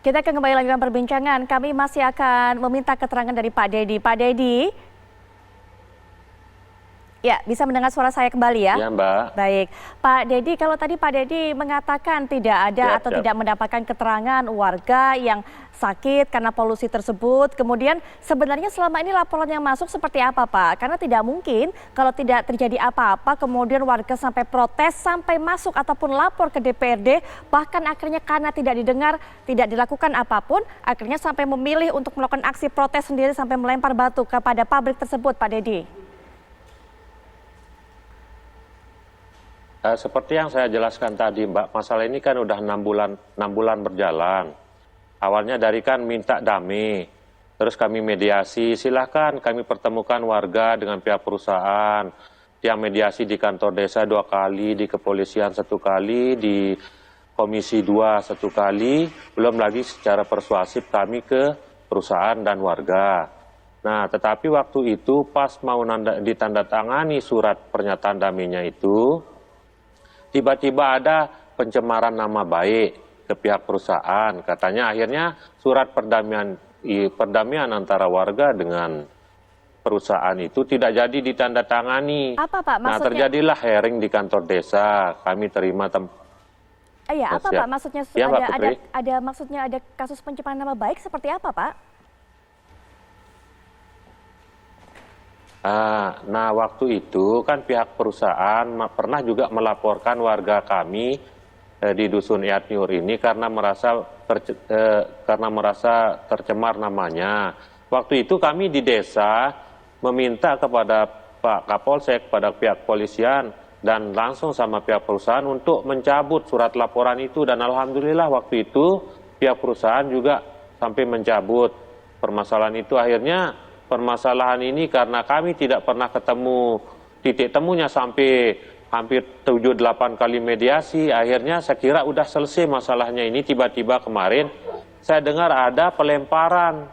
Kita akan kembali lagi dengan perbincangan. Kami masih akan meminta keterangan dari Pak Dedi. Pak Dedi, ya bisa mendengar suara saya kembali ya? Ya, Mbak. Baik, Pak Dedi, kalau tadi Pak Dedi mengatakan tidak ada atau tidak mendapatkan keterangan warga yang sakit karena polusi tersebut, kemudian sebenarnya selama ini laporan yang masuk seperti apa Pak? Karena tidak mungkin kalau tidak terjadi apa-apa kemudian warga sampai protes, sampai masuk ataupun lapor ke DPRD, bahkan akhirnya karena tidak didengar, tidak dilakukan apapun, akhirnya sampai memilih untuk melakukan aksi protes sendiri sampai melempar batu kepada pabrik tersebut Pak Dedi. Seperti yang saya jelaskan tadi, Mbak, masalah ini kan udah 6 bulan berjalan. Awalnya dari kan minta damai, terus kami mediasi, silahkan kami pertemukan warga dengan pihak perusahaan, yang mediasi di kantor desa 2 kali, di kepolisian 1 kali, di komisi 2 1 kali, belum lagi secara persuasif kami ke perusahaan dan warga. Nah, tetapi waktu itu pas mau ditandatangani surat pernyataan damainya itu, tiba-tiba ada pencemaran nama baik ke pihak perusahaan. Katanya akhirnya surat perdamaian antara warga dengan perusahaan itu tidak jadi ditandatangani. Apa Pak maksudnya? Nah, terjadilah hearing di kantor desa. Kami terima Iya, apa Pak maksudnya? Ya, Maksudnya ada kasus pencemaran nama baik seperti apa Pak? Nah, waktu itu kan pihak perusahaan pernah juga melaporkan warga kami di Dusun Yatnyur ini karena merasa tercemar namanya. Waktu itu kami di desa meminta kepada Pak Kapolsek, pada pihak polisian, dan langsung sama pihak perusahaan untuk mencabut surat laporan itu. Dan alhamdulillah waktu itu pihak perusahaan juga sampai mencabut permasalahan itu. Akhirnya permasalahan ini karena kami tidak pernah ketemu titik temunya sampai hampir 7-8 kali mediasi, akhirnya saya kira udah selesai masalahnya ini. Tiba-tiba kemarin saya dengar ada pelemparan.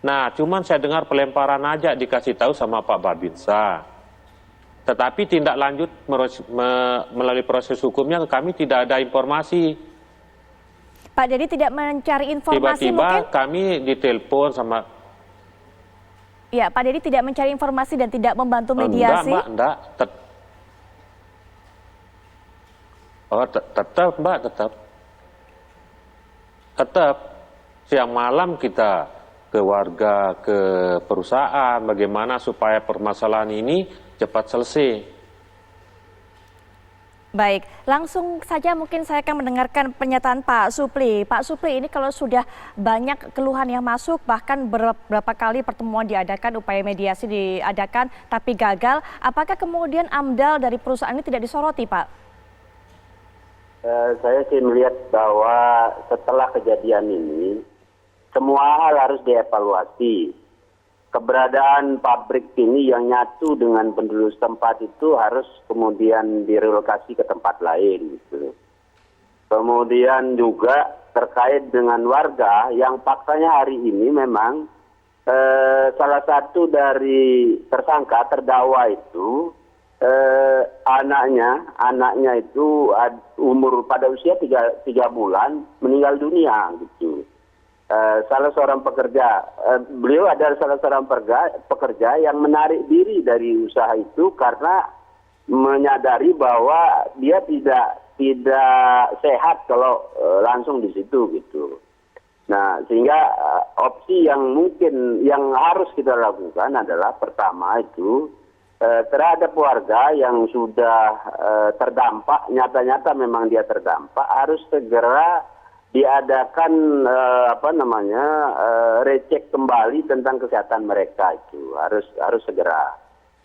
Nah, cuman saya dengar pelemparan aja dikasih tahu sama Pak Babinsa. Tetapi tindak lanjut melalui proses hukumnya kami tidak ada informasi. Pak, jadi tidak mencari informasi Tiba-tiba mungkin? Kami ditelepon sama... Ya, Pak Dedi tidak mencari informasi dan tidak membantu mediasi? Enggak, Mbak. Tetap, Mbak, tetap. Siang malam kita ke warga, ke perusahaan, bagaimana supaya permasalahan ini cepat selesai. Baik, langsung saja mungkin saya akan mendengarkan pernyataan Pak Supli. Pak Supli, ini kalau sudah banyak keluhan yang masuk, bahkan beberapa kali pertemuan diadakan, upaya mediasi diadakan, tapi gagal, apakah kemudian AMDAL dari perusahaan ini tidak disoroti, Pak? Saya sih melihat bahwa setelah kejadian ini, semua hal harus dievaluasi. Keberadaan pabrik ini yang nyatu dengan penduduk setempat itu harus kemudian direlokasi ke tempat lain. Gitu. Kemudian juga terkait dengan warga yang faktanya hari ini memang salah satu dari tersangka terdakwa itu anaknya itu umur pada usia 3 bulan meninggal dunia gitu. Salah seorang pekerja, beliau adalah salah seorang pekerja yang menarik diri dari usaha itu karena menyadari bahwa dia tidak sehat kalau langsung di situ gitu. Nah, sehingga opsi yang mungkin yang harus kita lakukan adalah pertama itu terhadap warga yang sudah terdampak, nyata-nyata memang dia terdampak, harus segera diadakan recek kembali tentang kesehatan mereka itu harus segera.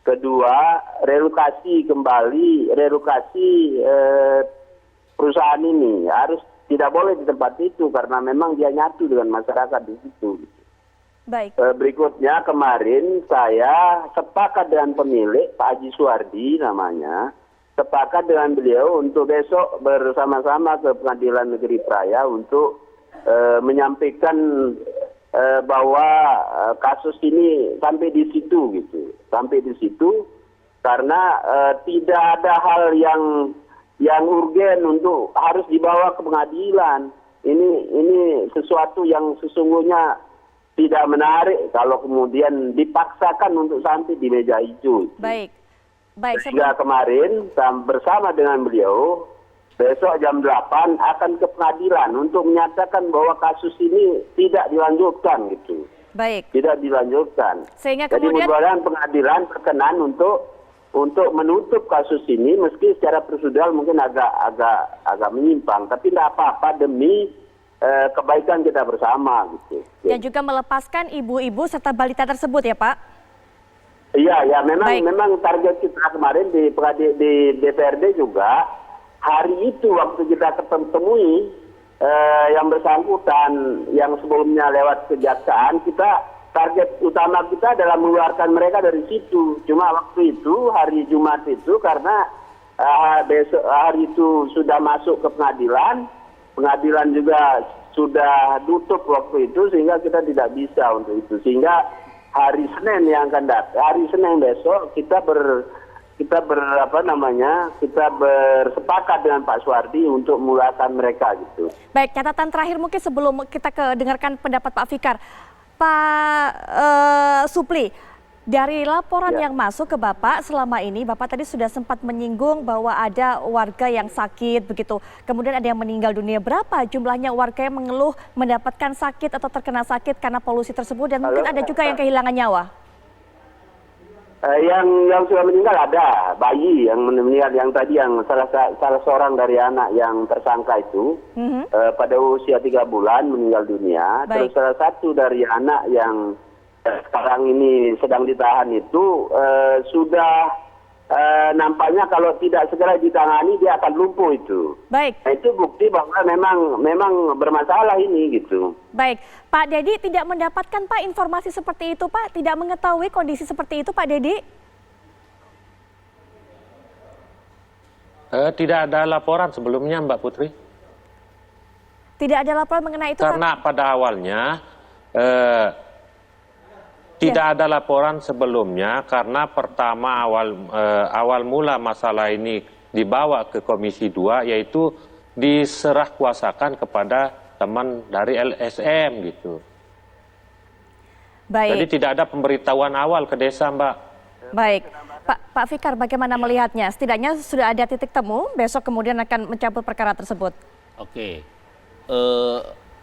Kedua, relokasi perusahaan ini harus tidak boleh di tempat itu karena memang dia nyatu dengan masyarakat di situ. Baik. Berikutnya kemarin saya sepakat dengan pemilik Pak Haji Suwardi namanya, sepakat dengan beliau untuk besok bersama-sama ke Pengadilan Negeri Praya untuk menyampaikan bahwa kasus ini sampai di situ gitu, karena tidak ada hal yang urgen untuk harus dibawa ke pengadilan. Ini sesuatu yang sesungguhnya tidak menarik kalau kemudian dipaksakan untuk sampai di meja hijau. Baik. Sehingga kemarin bersama dengan beliau, besok jam 8 akan ke pengadilan untuk menyatakan bahwa kasus ini tidak dilanjutkan gitu. Baik. Tidak dilanjutkan. Sehingga Jadi kemudian mudah-mudahan pengadilan berkenan untuk menutup kasus ini meski secara prosedural mungkin agak menyimpang, tapi tidak apa-apa demi kebaikan kita bersama gitu. dan juga melepaskan ibu-ibu serta balita tersebut ya Pak? Iya, ya Baik. memang target kita kemarin di DPRD juga hari itu waktu kita ketemui yang bersangkutan yang sebelumnya lewat kejaksaan, target utama kita adalah mengeluarkan mereka dari situ. Cuma waktu itu hari Jumat itu karena besok hari itu sudah masuk ke pengadilan juga sudah tutup waktu itu sehingga kita tidak bisa untuk itu. Sehingga hari Senin yang akan datang, hari Senin besok kita bersepakat dengan Pak Suwardi untuk mengeluarkan mereka gitu. Baik, catatan terakhir mungkin sebelum kita dengarkan pendapat Pak Fikar. Pak Supli, dari laporan yang masuk ke Bapak selama ini, Bapak tadi sudah sempat menyinggung bahwa ada warga yang sakit begitu. Kemudian ada yang meninggal dunia. Berapa jumlahnya warga yang mengeluh mendapatkan sakit atau terkena sakit karena polusi tersebut dan mungkin ada juga yang kehilangan nyawa? Yang sudah meninggal ada bayi yang meninggal, yang tadi yang salah seorang dari anak yang tersangka itu pada usia 3 bulan meninggal dunia. Baik. Terus salah satu dari anak yang sekarang ini sedang ditahan itu sudah nampaknya kalau tidak segera ditangani dia akan lumpuh itu. Baik. Nah, itu bukti bahwa memang bermasalah ini gitu. Baik, Pak Dedi tidak mendapatkan Pak informasi seperti itu Pak? Tidak mengetahui kondisi seperti itu Pak Dedi? Tidak ada laporan sebelumnya Mbak Putri. Tidak ada laporan mengenai itu Karena Pak? pada awalnya tidak ada laporan sebelumnya karena pertama awal mula masalah ini dibawa ke Komisi 2 yaitu diserah kuasakan kepada teman dari LSM gitu. Baik. Jadi tidak ada pemberitahuan awal ke desa, Mbak. Baik, Pak Fikar bagaimana melihatnya? Setidaknya sudah ada titik temu, besok kemudian akan mencabut perkara tersebut. Oke,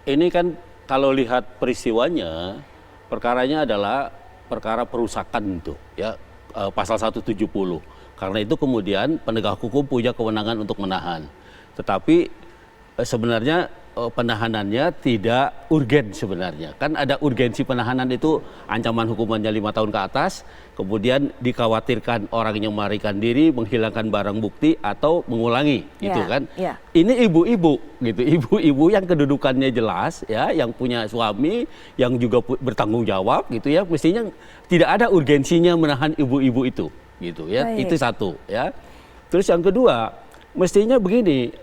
ini kan kalau lihat peristiwanya, perkaranya adalah perkara perusakan itu, ya pasal 170. Karena itu kemudian penegak hukum punya kewenangan untuk menahan. Tetapi sebenarnya penahanannya tidak urgen sebenarnya. Kan ada urgensi penahanan itu ancaman hukumannya 5 tahun ke atas, kemudian dikhawatirkan orang yang melarikan diri, menghilangkan barang bukti atau mengulangi, gitu kan. Ini ibu-ibu gitu, ibu-ibu yang kedudukannya jelas ya, yang punya suami, yang juga bertanggung jawab gitu ya, mestinya tidak ada urgensinya menahan ibu-ibu itu gitu ya. Baik. Itu satu ya. Terus yang kedua, mestinya begini,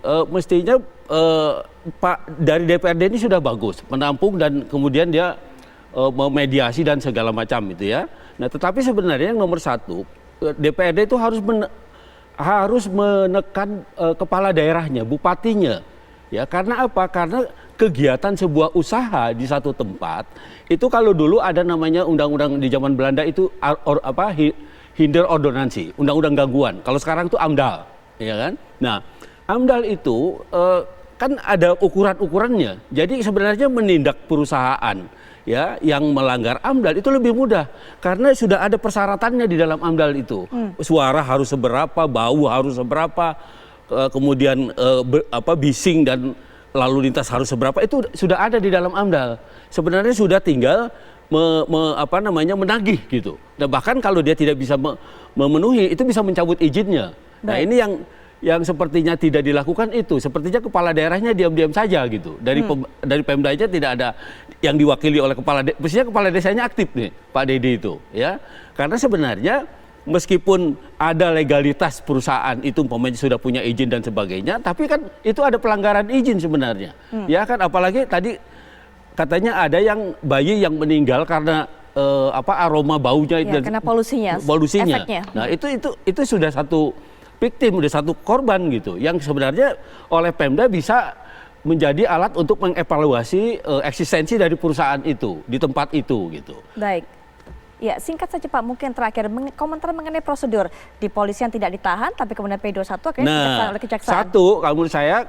Pak dari DPRD ini sudah bagus menampung dan kemudian dia memediasi dan segala macam itu ya. Nah, tetapi sebenarnya yang nomor satu, DPRD itu harus menekan kepala daerahnya, bupatinya, ya. Karena apa? Karena kegiatan sebuah usaha di satu tempat itu kalau dulu ada namanya undang-undang di zaman Belanda itu Hinderordonnansie, undang-undang gangguan. Kalau sekarang itu AMDAL, ya kan? Nah, AMDAL itu kan ada ukuran-ukurannya. Jadi sebenarnya menindak perusahaan ya yang melanggar AMDAL itu lebih mudah karena sudah ada persyaratannya di dalam AMDAL itu. Suara harus seberapa, bau harus seberapa, kemudian bising dan lalu lintas harus seberapa, itu sudah ada di dalam AMDAL. Sebenarnya sudah tinggal menagih gitu. Nah, bahkan kalau dia tidak bisa memenuhi itu bisa mencabut izinnya. Nah, ini yang sepertinya tidak dilakukan itu, sepertinya kepala daerahnya diam-diam saja gitu. Dari Pemdanya tidak ada yang diwakili oleh mestinya kepala desanya aktif nih, Pak Dedi itu, ya. Karena sebenarnya meskipun ada legalitas perusahaan itu umpamanya sudah punya izin dan sebagainya, tapi kan itu ada pelanggaran izin sebenarnya. Ya kan, apalagi tadi katanya ada yang bayi yang meninggal karena aroma baunya Ya, karena polusinya. Efeknya. Nah, itu sudah satu victim, udah satu korban gitu, yang sebenarnya oleh Pemda bisa menjadi alat untuk mengevaluasi eksistensi dari perusahaan itu di tempat itu gitu. Baik. Ya, singkat saja Pak, mungkin terakhir komentar mengenai prosedur di polisian tidak ditahan, tapi kemudian P21 akhirnya dikejaksaan oleh kejaksaan. Satu, kalau menurut saya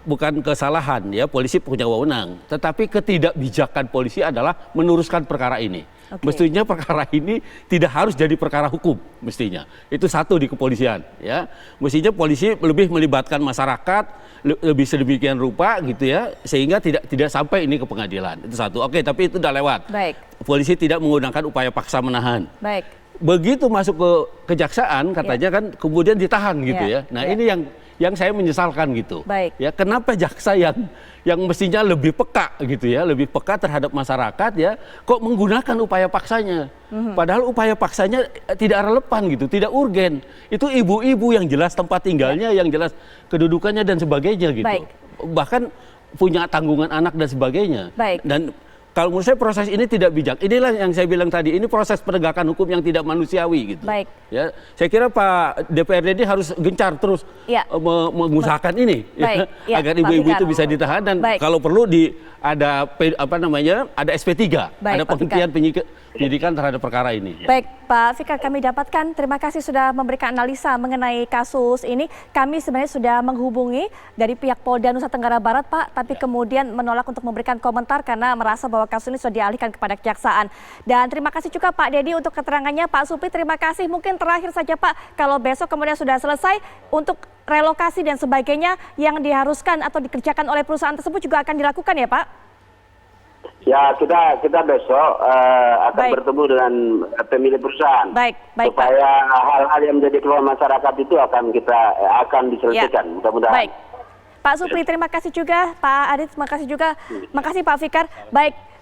bukan kesalahan ya, polisi punya wewenang, tetapi ketidakbijakan polisi adalah meneruskan perkara ini. Okay. Mestinya perkara ini tidak harus jadi perkara hukum, mestinya. Itu satu di kepolisian ya. Mestinya polisi lebih melibatkan masyarakat, lebih sedemikian rupa gitu ya, sehingga tidak sampai ini ke pengadilan. Itu satu. Oke, tapi itu udah lewat. Baik. Polisi tidak menggunakan upaya paksa menahan. Baik. Begitu masuk ke kejaksaan katanya kan kemudian ditahan gitu ya. Nah, ini yang saya menyesalkan gitu. Baik. Ya, kenapa jaksa yang mestinya lebih peka gitu ya, lebih peka terhadap masyarakat ya, kok menggunakan upaya paksanya. Padahal upaya paksanya tidak relevan gitu, tidak urgen. Itu ibu-ibu yang jelas tempat tinggalnya, yang jelas kedudukannya dan sebagainya gitu. Baik. Bahkan punya tanggungan anak dan sebagainya. Baik. Dan kalau menurut saya proses ini tidak bijak. Inilah yang saya bilang tadi, ini proses penegakan hukum yang tidak manusiawi gitu. Baik. Ya, saya kira Pak DPRD ini harus gencar terus mengusahakan ini ya, agar ibu-ibu itu bisa ditahan dan kalau perlu ada SP3, ada penghentian penyidikan terhadap perkara ini. Baik, Pak Fikar, kami dapatkan. Terima kasih sudah memberikan analisa mengenai kasus ini. Kami sebenarnya sudah menghubungi dari pihak Polda Nusa Tenggara Barat, Pak, tapi kemudian menolak untuk memberikan komentar karena merasa bahwa kasus ini sudah dialihkan kepada kejaksaan. Dan terima kasih juga Pak Dedi untuk keterangannya. Pak Supri, terima kasih. Mungkin terakhir saja Pak, kalau besok kemudian sudah selesai untuk relokasi dan sebagainya yang diharuskan atau dikerjakan oleh perusahaan tersebut juga akan dilakukan ya Pak? Ya, kita besok akan bertemu dengan pemilik perusahaan. Baik, supaya hal-hal yang menjadi keluhan masyarakat itu akan diselesaikan. Mudah-mudahan. Baik. Pak Supri, terima kasih juga. Pak Adit, terima kasih juga. Makasih Pak Fikar. Baik,